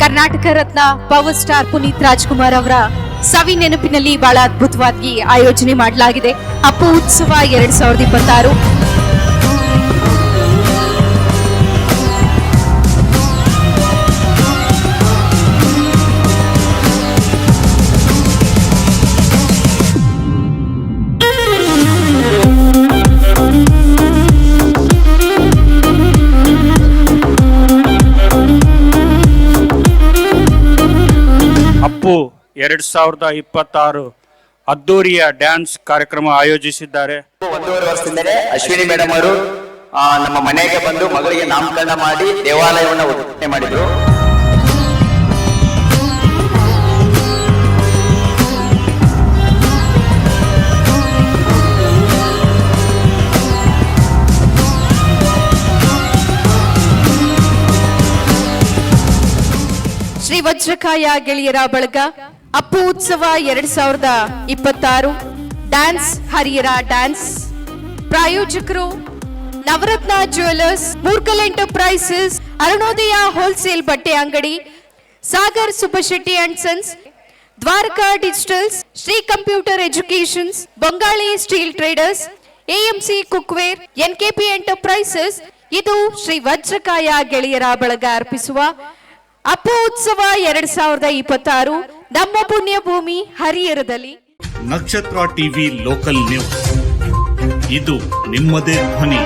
Karnataka Ratna power star Puneeth Rajkumar ಅವರ ಸವಿ ನೆನಪಿನಲ್ಲಿ ಬಹಳ ಅದ್ಭುತವಾಗಿ ಆಯೋಜನೆ ಮಾಡಲಾಗಿದೆ ಅಪ್ಪು ಉತ್ಸವ 2026. ಅಪ್ಪು 2026 ಅದ್ದೂರಿಯ ಡ್ಯಾನ್ಸ್ ಕಾರ್ಯಕ್ರಮ ಆಯೋಜಿಸಿದ್ದಾರೆ. 1.5 ವರ್ಷದಿಂದಲೇ ಅಶ್ವಿನಿ ಮೇಡಮ್ ಅವರು ನಮ್ಮ ಮನೆಗೆ ಬಂದು ಮಗಳಿಗೆ ನಾಮಕರಣ ಮಾಡಿ ದೇವಾಲಯವನ್ನು ಉದ್ಘಾಟನೆ ಮಾಡಿದ್ರು. ಶ್ರೀ ವಜ್ರಕಾಯ ಗೆಳೆಯರ ಬಳಗ ಅಪ್ಪು ಉತ್ಸವ 2026 ಡ್ಯಾನ್ಸ್ ಹರಿಯರ ಡ್ಯಾನ್ಸ್. ಪ್ರಾಯೋಜಕರು Navaratna jewellers, Moorkal enterprises, Arunodaya wholesale ಬಟ್ಟೆ ಅಂಗಡಿ, Sagar Subbashetty and sons, Dwaraka digitals, Shri computer educations, Bangali steel traders, AMC cookware, NKP enterprises. ಇದು ಶ್ರೀ ವಜ್ರಕಾಯ ಗೆಳೆಯರ ಬಳಗ ಅರ್ಪಿಸುವ ಅಪ್ಪು ಉತ್ಸವ 2026 ನಮ್ಮ ಪುಣ್ಯ ಭೂಮಿ ಹರಿಹರದಲ್ಲಿ. ನಕ್ಷತ್ರ ಟಿವಿ ಲೋಕಲ್ ನ್ಯೂಸ್, ಇದು ನಿಮ್ಮದೇ ಧ್ವನಿ.